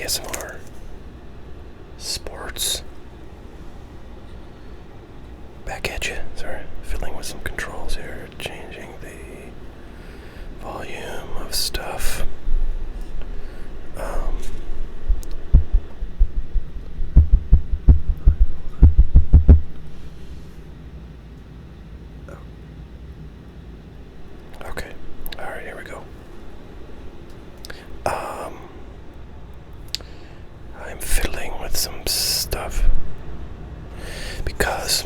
ASMR Sports. Back at you. Sorry, fiddling with some controls here, changing the volume of stuff. Okay. All right, here we go. I'm fiddling with some stuff because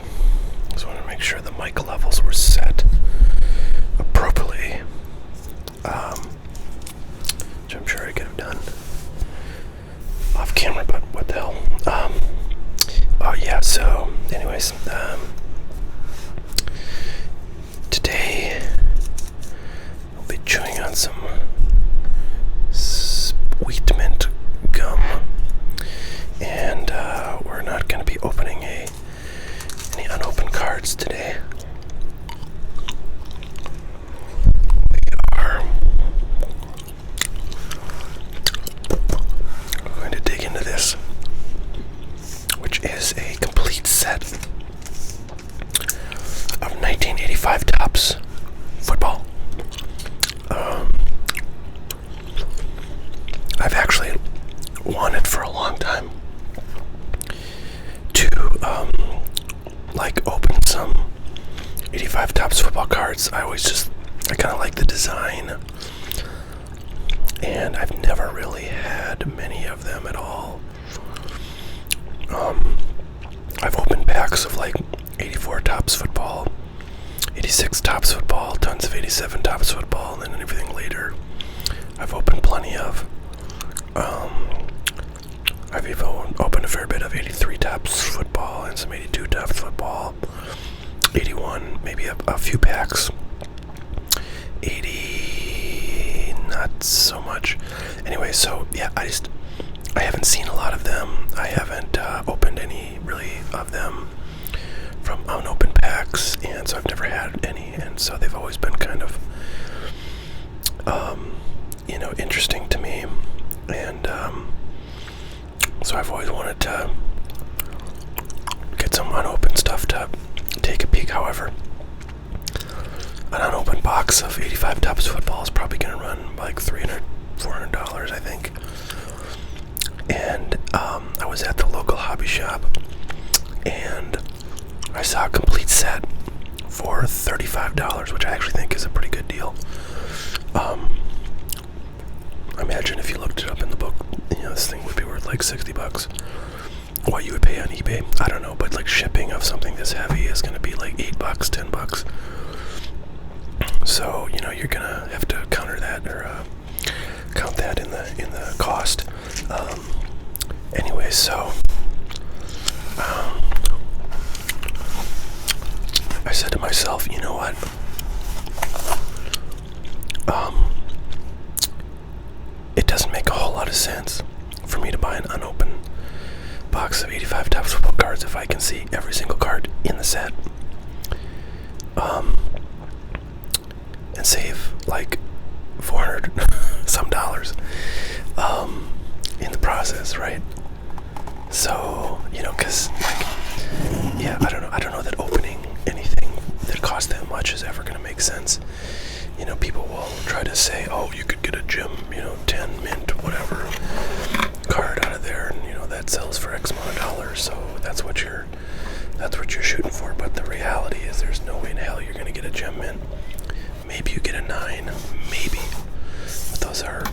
I just wanted to make sure the mic levels were set appropriately, which I'm sure I could have done off camera, but what the hell. Yeah, so anyways, today I'll be chewing on some sweet mint gum, and we're not going to be opening any unopened cards today. We are going to dig into this, which is a complete set of 1985 Topps football. I've actually wanted for a long time to open some 85 Topps football cards. I kind of like the design, and I've never really had many of them at all. I've opened packs of 84 Topps football, 86 Topps football, tons of 87 Topps football, and then everything later I've opened plenty of. I've even opened a fair bit of 83 Topps football and some 82 Topps football, 81, maybe a few packs, 80, not so much. Anyway, so yeah, I haven't seen a lot of them. I haven't opened any really of them from unopened packs, and so I've never had any, and so they've always been kind of interesting to me, and so I've always wanted to get some unopened stuff to take a peek. However, an unopened box of 85 Topps football is probably going to run $300, $400, I think. And I was at the local hobby shop, and I saw a complete set for $35, which I actually think is a pretty good deal. I imagine if you looked it up in the book, this thing would be worth $60. What you would pay on eBay, I don't know, but shipping of something this heavy is going to be $8, $10. So you're gonna have to counter that or count that in the cost. Anyway, so I said to myself, you know what? It doesn't make a whole lot of sense for me to buy an unopened box of 85 Topps football cards if I can see every single card in the set. And save $400 some dollars in the process, right? So, because I don't know that opening anything that costs that much is ever going to make sense. People will try to say, oh, you could get a gem, 10 mint, whatever card out of there, and that sells for X amount of dollars, so that's what you're shooting for. But the reality is there's no way in hell you're going to get a gem mint. Maybe you get a 9, maybe, but those are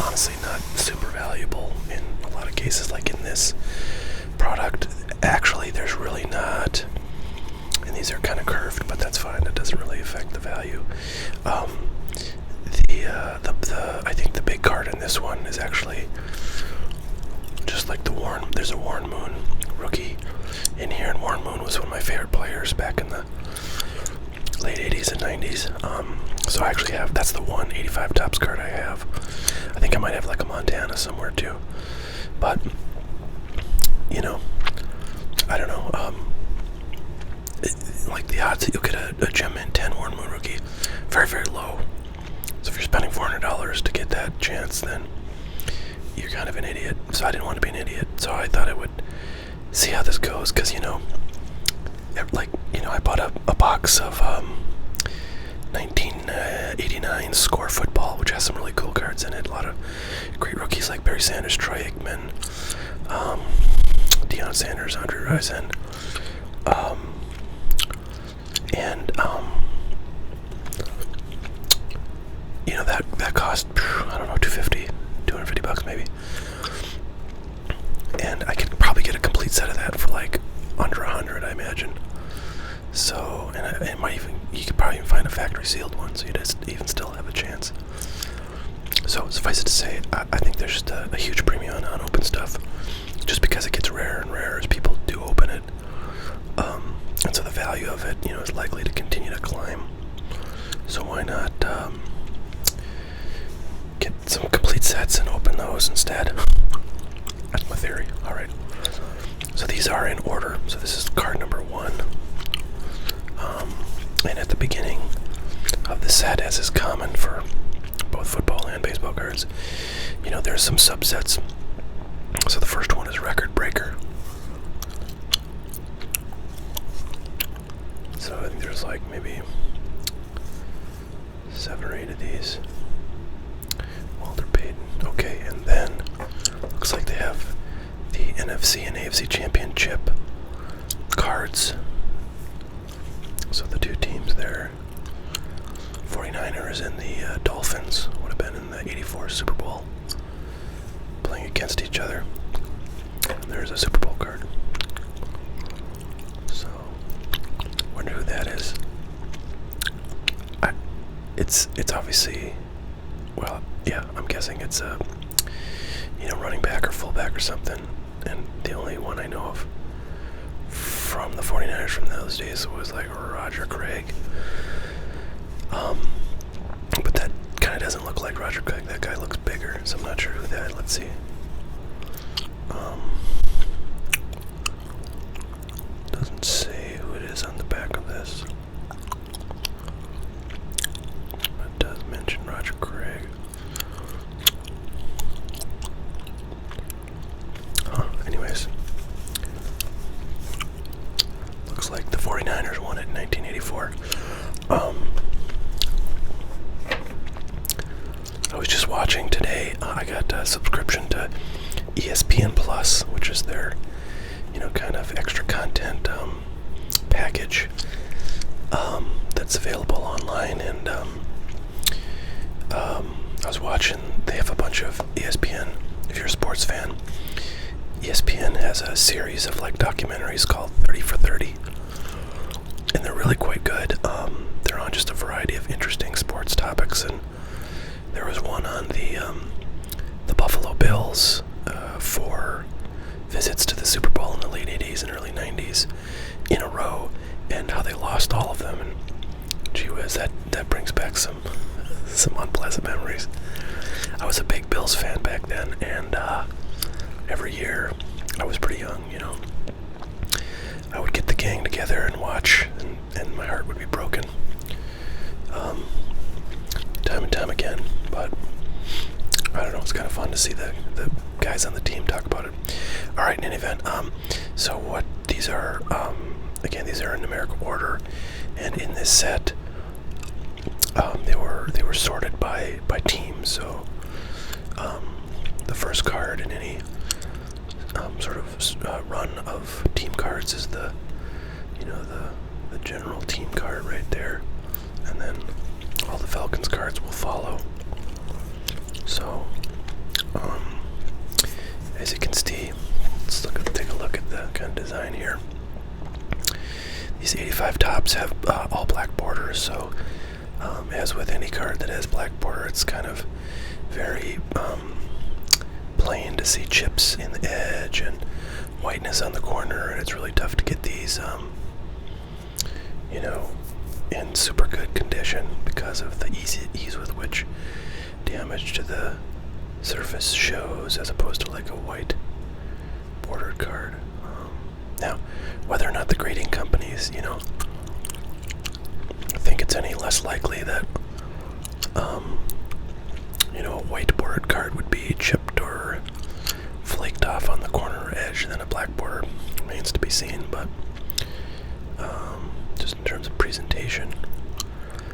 honestly not super valuable in a lot of cases. Like in this product, actually there's really not, and these are kind of curved, but that's fine, that doesn't really affect the value. I think the big card in this one is actually just there's a Warren Moon rookie in here, and Warren Moon was one of my favorite players back in the late 80s and 90s. So I actually that's the one 85 Topps card I have. I think I might have a Montana somewhere too, but I don't know. The odds that you'll get a gem mint 10 Warren Moon rookie, very, very low. So if you're spending $400 to get that chance, then you're kind of an idiot. So I didn't want to be an idiot. So I thought I would see how this goes, because I bought a box of 1989 Score Football, which has some really cool cards in it. A lot of great rookies like Barry Sanders, Troy Aikman, Deion Sanders, Andre Rison, and that cost, I don't know, $250 maybe. And I could probably get a complete set of that for like under $100, I imagine. So, and you could probably even find a factory sealed one, so you'd even still have a chance. So suffice it to say, I think there's just a huge premium on open stuff, just because it gets rarer and rarer as people do open it. And so the value of it, is likely to continue to climb. So why not get some complete sets and open those instead? That's my theory. All right. So these are in order. So this is card number 1. And at the beginning of the set, as is common for both football and baseball cards, there's some subsets. So the first one is Record Breaker. So I think there's like maybe 7 or 8 of these. Walter Payton. Okay, and then looks like they have the NFC and AFC Championship cards. So the two teams there, 49ers and the Dolphins, would have been in the '84 Super Bowl, playing against each other. And there's a Super Bowl card. So, wonder who that is. It's obviously, well, yeah, I'm guessing it's a, running back or fullback or something. And the only one I know of from the 49ers from those days was like Roger Craig. But that kind of doesn't look like Roger Craig. That guy looks bigger, so I'm not sure who that. Let's see. Doesn't say who it is on the back of this. It does mention Roger Craig. Anyways. Looks like the 49ers won it in 1984. I was just watching today, I got a subscription to ESPN Plus, which is their, kind of extra content package that's available online. And I was watching, they have a bunch of ESPN, if you're a sports fan, ESPN has a series of like documentaries called 30 for 30, and they're really quite good. They're on just a variety of interesting sports topics, and there was one on the Buffalo Bills for visits to the Super Bowl in the late 80s and early 90s in a row, and how they lost all of them. And gee whiz, that brings back some unpleasant memories. I was a big Bills fan back then, and every year, I was pretty young, I would get the gang together and watch, and my heart would be broken time and time again. But I don't know, it's kind of fun to see the guys on the team talk about it. All right, in any event, so what these are, again, these are in numerical order, and in this set, they were sorted by team. So the first card in any sort of run of team cards is the general team card right there, and then all the Falcons cards will follow. So as you can see, let's take a look at the kind of design here. These 85 tops have all black borders, so as with any card that has black border, it's kind of very plain to see chips in the edge and whiteness on the corner, and it's really tough to get these in super good condition because of the ease with which damage to the surface shows, as opposed to like a white bordered card. Now, whether or not the grading companies, think it's any less likely that a white bordered card would be chipped or remains to be seen, but just in terms of presentation,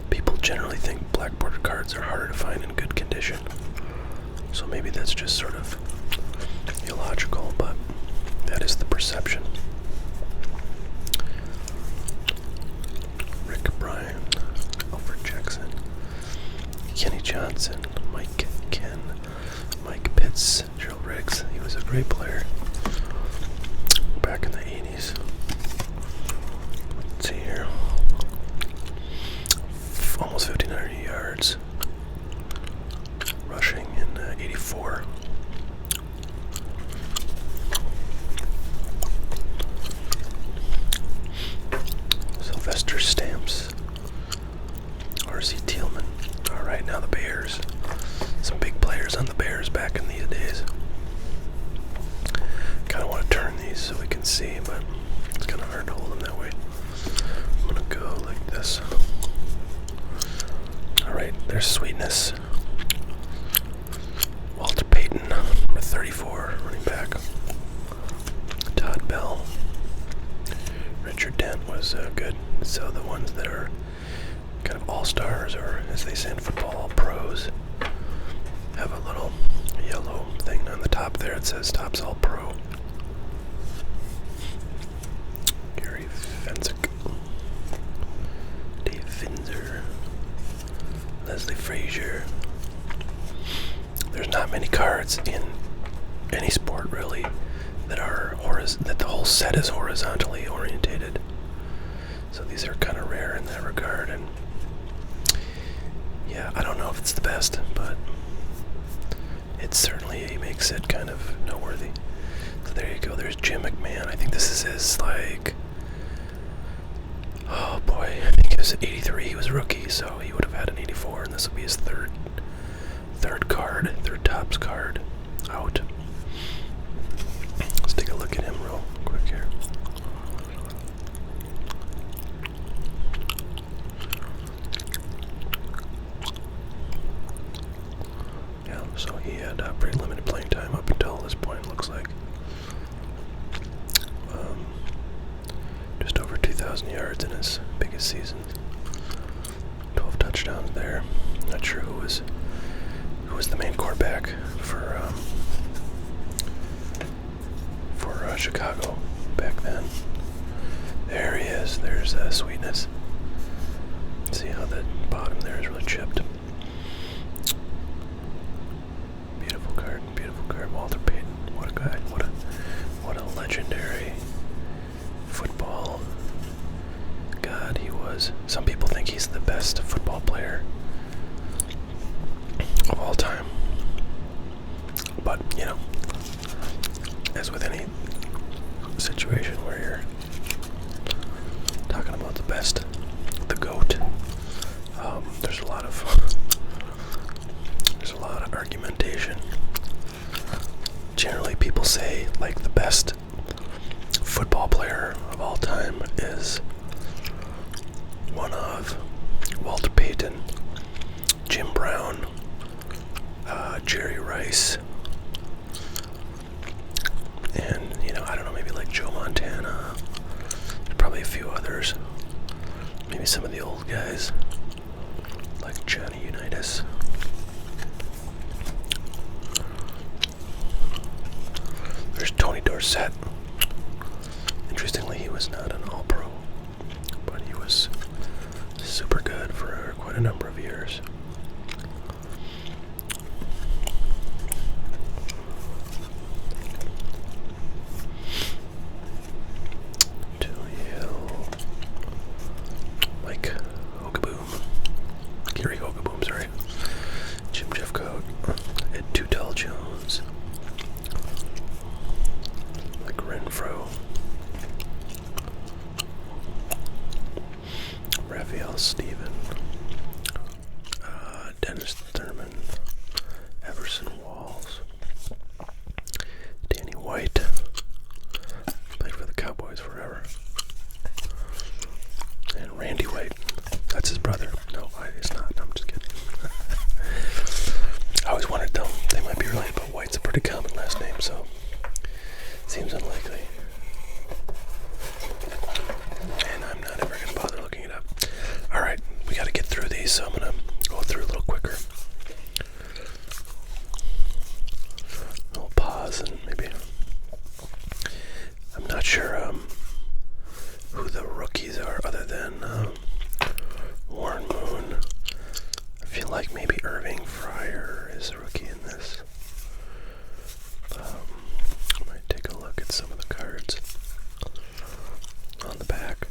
people generally think black bordered cards are harder to find in good condition. So maybe that's just sort of illogical, but that is the perception. Rick Bryan, Alfred Jackson, Kenny Johnson, Mike Ken, Mike Pitts, Gerald Riggs. He was a great player back in the 80s. Let's see here. Almost 1,500 yards. Rushing in 84. Sylvester Stamps. R.C. Tillman. Alright, now the Bears. Some big players on the Bears back in these days. Kind of want to turn these so we can see, but it's kind of hard to hold them that way. I'm going to go like this. Alright, there's Sweetness. Walter Payton, number 34, running back. Todd Bell. Richard Dent was good. So the ones that are kind of all-stars, or as they say in football, all-pros, have a little yellow thing on the top there. It says Topps All-Pro. Gary Fensick. Dave Finzer. Leslie Frazier. There's not many cards in any sport really that are that the whole set is horizontally orientated. So these are kind of rare in that regard, and yeah, I don't know if it's the best, but it certainly makes it kind of noteworthy. So there you go. There's Jim McMahon. I think this is his, like, oh boy, I think it was 83. He was a rookie, so he would have had an 84, and this will be his third Topps card out. Let's take a look at him real quick here. Yeah, so he had pretty limited playing time up until this point, looks like. Just over 2,000 yards in his biggest season. 12 touchdowns there. Not sure who was the main quarterback for Chicago back then. There he is. There's Sweetness. See how the bottom there is really chipped. Beautiful card. Walter Payton. What a guy. What a legendary football god he was. Some people think he's the best football player of all time. But, you know, as with any situation where you're talking about the best, the GOAT, there's a lot of argumentation. Generally, people say, like, the best football player of all time is one of Walter Payton, Jim Brown, Jerry Rice, and, you know, I don't know, maybe like Joe Montana. There's probably a few others. Maybe some of the old guys, like Johnny Unitas. There's Tony Dorsett. Interestingly, he was not an All-Pro, but he was super good for quite a number of years. Gary Hogaboom, sorry. Jim Jeffcoat, Ed Tutel Jones, like Renfro, Raphael Stephen, sure who the rookies are other than Warren Moon. I feel like maybe Irving Fryer is a rookie in this. I might take a look at some of the cards on the back.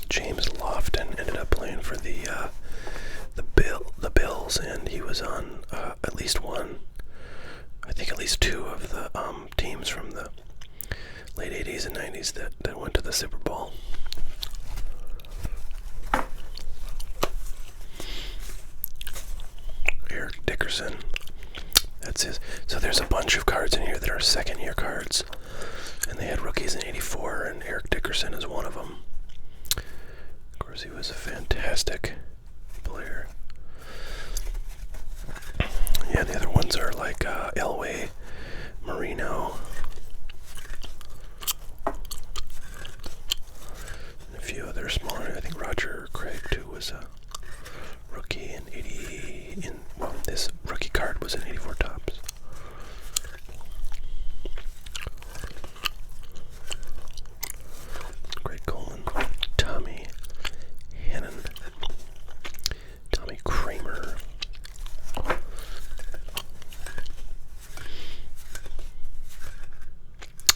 James Lofton ended up playing for the Bills, and he was on at least one, I think at least two of the teams from the late 80s and 90s that went to the Super Bowl. Eric Dickerson, that's his. So there's a bunch of cards in here that are second-year cards, and they had rookies in '84, and Eric Dickerson is one of them. Of course, he was a fantastic player. Yeah, the other ones are like Elway, Marino, and a few other smaller. I think Roger Craig too was a rookie in '80. Well, this rookie card was in '84 Topps. Greg Coleman, Tommy Hannon, Tommy Kramer.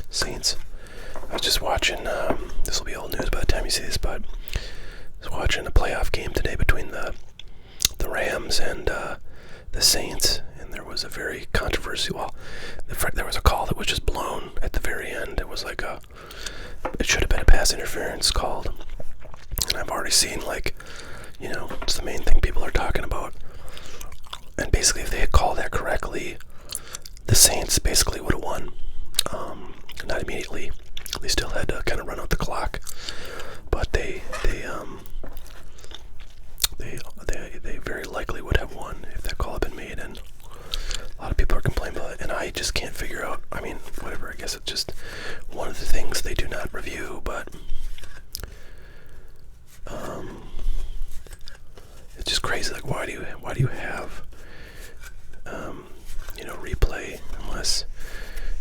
Saints. I was just watching, this will be old news by the time you see this, but I was watching a playoff game today between the Rams and the Saints, and there was a very controversial, well, there was a call that was just blown at the very end. It was like it should have been a pass interference called, and I've already seen, like, you know, it's the main thing people are talking about, and basically if they had called that correctly, the Saints basically would have won. Not immediately. They still had to kind of run out the clock, but they very likely would have won if that call had been made. And a lot of people are complaining about it, and I just can't figure out. I mean, whatever. I guess it's just one of the things they do not review, but it's just crazy. Like, why do you have replay unless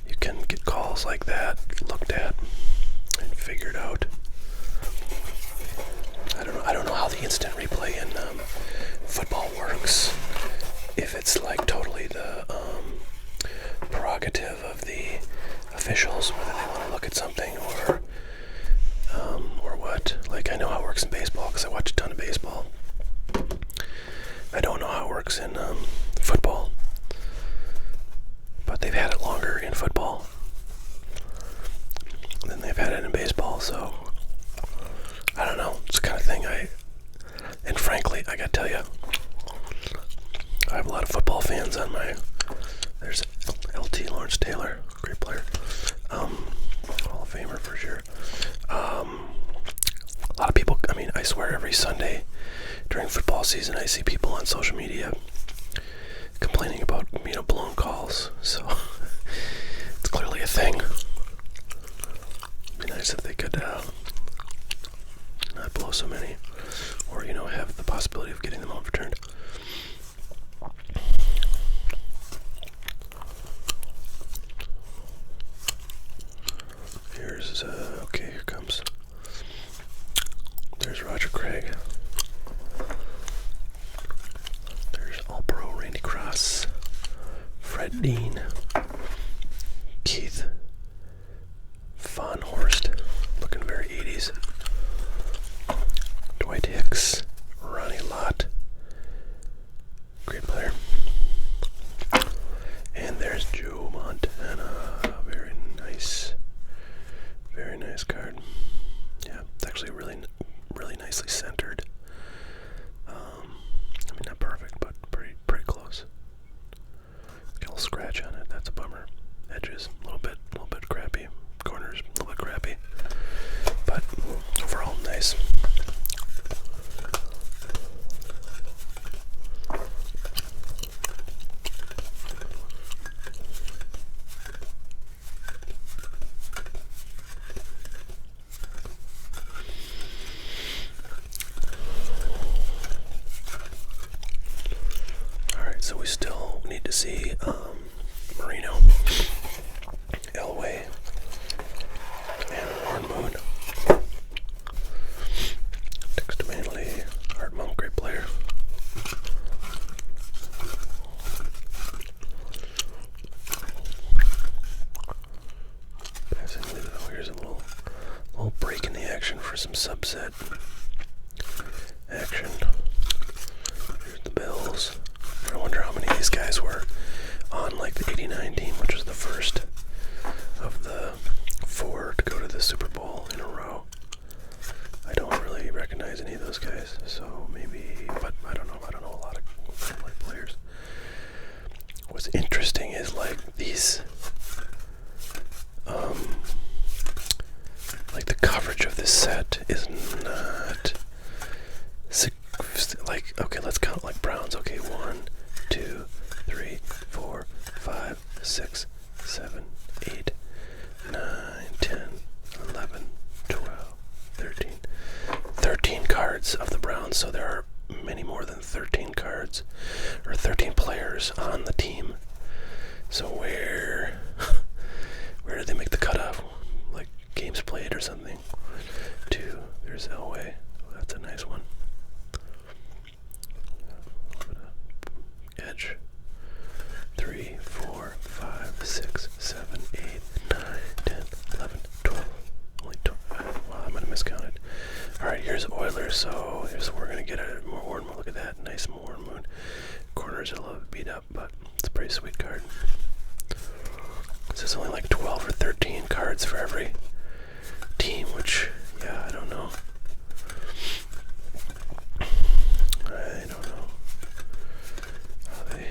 you can get calls like that looked at and figured out? I don't know how the instant replay in football works. If it's like totally the prerogative of the officials, whether they want to look at something or what. Like, I know how it works in baseball because I watch a ton of baseball. I don't know how it works in football, but they've had it longer in football than they've had it in baseball, so I don't know. It's the kind of thing and frankly, I gotta tell you, I have a lot of football fans on there's LT Lawrence Taylor, great player, Hall of Famer for sure. A lot of people, I mean, I swear every Sunday during football season, I see people on social media complaining about, blown calls, so it's clearly a thing. It'd be nice if they could not blow so many, or have the possibility of getting them overturned. Here's okay, here comes. There's Roger Craig. There's All-Pro Randy Cross, Fred Dean, Keith Von Horst, looking very 80s. Dwight Hicks, Ronnie Lott, great player. And there's Joe Montana, very nice card. Yeah, it's actually really nicely centered. I mean, not perfect, but pretty close. Got a little scratch on it. That's a bummer. Edges, a little bit crappy. Corners, a little bit crappy. But overall, nice. So we still need to see Marino, Elway, and Warren Moon. Dexter Manley, Art Monk, great player. Passing lead. Oh, here's a little break in the action for some subset action. Here's the Bills. I wonder how many of these guys were on like the '89 team, which was the first of the 4 to go to the Super Bowl in a row. I don't really recognize any of those guys, so maybe, but I don't know. I don't know a lot of players. What's interesting is like these, like the coverage of this set is not like, okay, let's count like Browns. Okay, 1, 2, 3, 4, 5, 6, 7, 8, 9, 10, 11, 12, 13. 13 cards of the Browns, so there are many more than 13 cards, or 13 players on the team. So where did they make the cutoff? Like games played or something? 2, there's Elway. Oh, that's a nice one. Edge. 3, 4, 5, 6, 7, 8, 9, 10, 11, 12. Only 12. Wow, I might have miscounted. Alright, here's Oilers, so here's we're gonna get a more Warren Moon. Look at that, nice Warren Moon. Corners are a little beat up, but it's a pretty sweet card. This is only like 12 or 13 cards for every team, which, yeah, I don't know. I don't know. I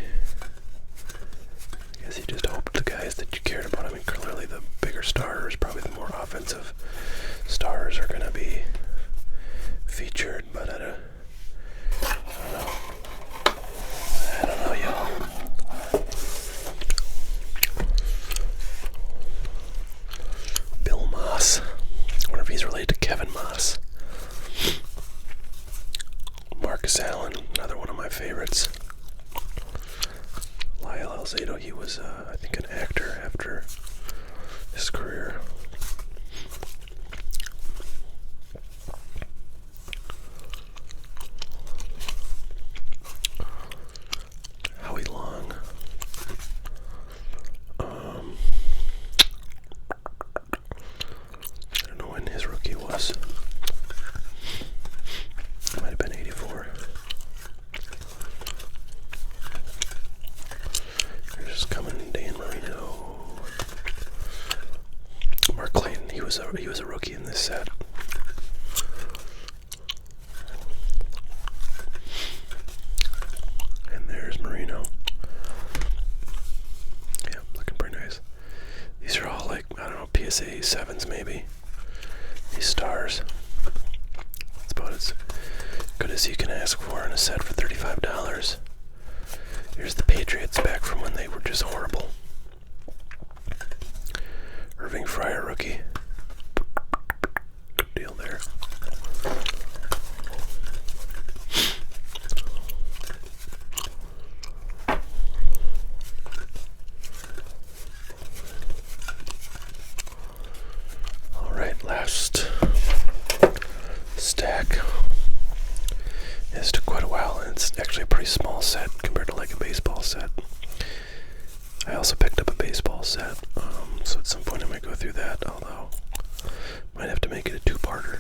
guess you just hoped the guys that you cared about, I mean, clearly the bigger stars, probably the more offensive stars are going to be featured, but I don't know. I don't know, y'all. Bill Moss. I wonder if he's related to Kevin Moss. Marcus Allen, another one of my favorites. Lyle Alzado, he was, I think, an actor after his career. Howie Long. I don't know when his rookie was. Might have been 84. Here's coming Dan Marino. Mark Clayton, he was a rookie in this set. And there's Marino. Yeah, looking pretty nice. These are all like, I don't know, PSA 7s maybe. These stars. That's about as good as you can ask for in a set for $35. Here's the Patriots back from when they were just horrible. Irving Fryer rookie. Good deal there. Alright, last stack. It's took quite a while, and it's actually a pretty small set compared to like a baseball set. I also picked up a baseball set, so at some point I might go through that, although might have to make it a two-parter.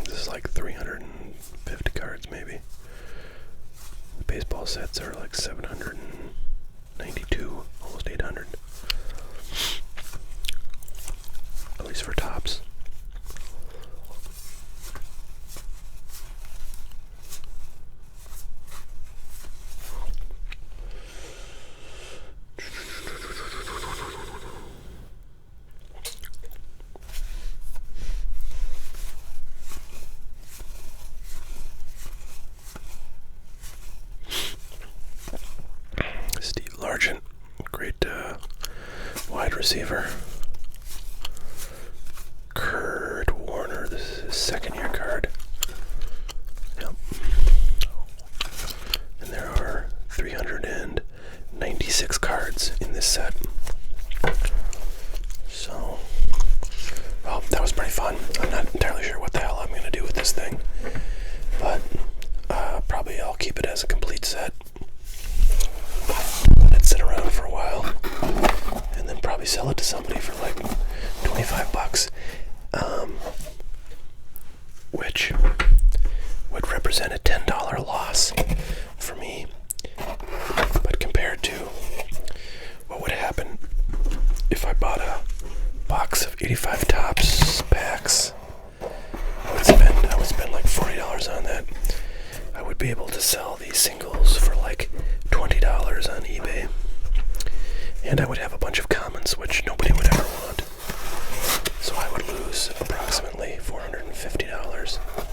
This is like 350 cards maybe. The baseball sets are like 792, almost 800. At least for tops. Steve Largent, great wide receiver. Kurt Warner, this is his second-year card. Yep. And there are 300 and ship it as a complete set. Let it sit around for a while, and then probably sell it to somebody for like $25, which would represent a $10 loss for me. But compared to what would happen if I bought a box of 85 Tops packs, I would spend like $40 on that. I would be able to sell these singles for like $20 on eBay, and I would have a bunch of commons which nobody would ever want. So I would lose approximately $450.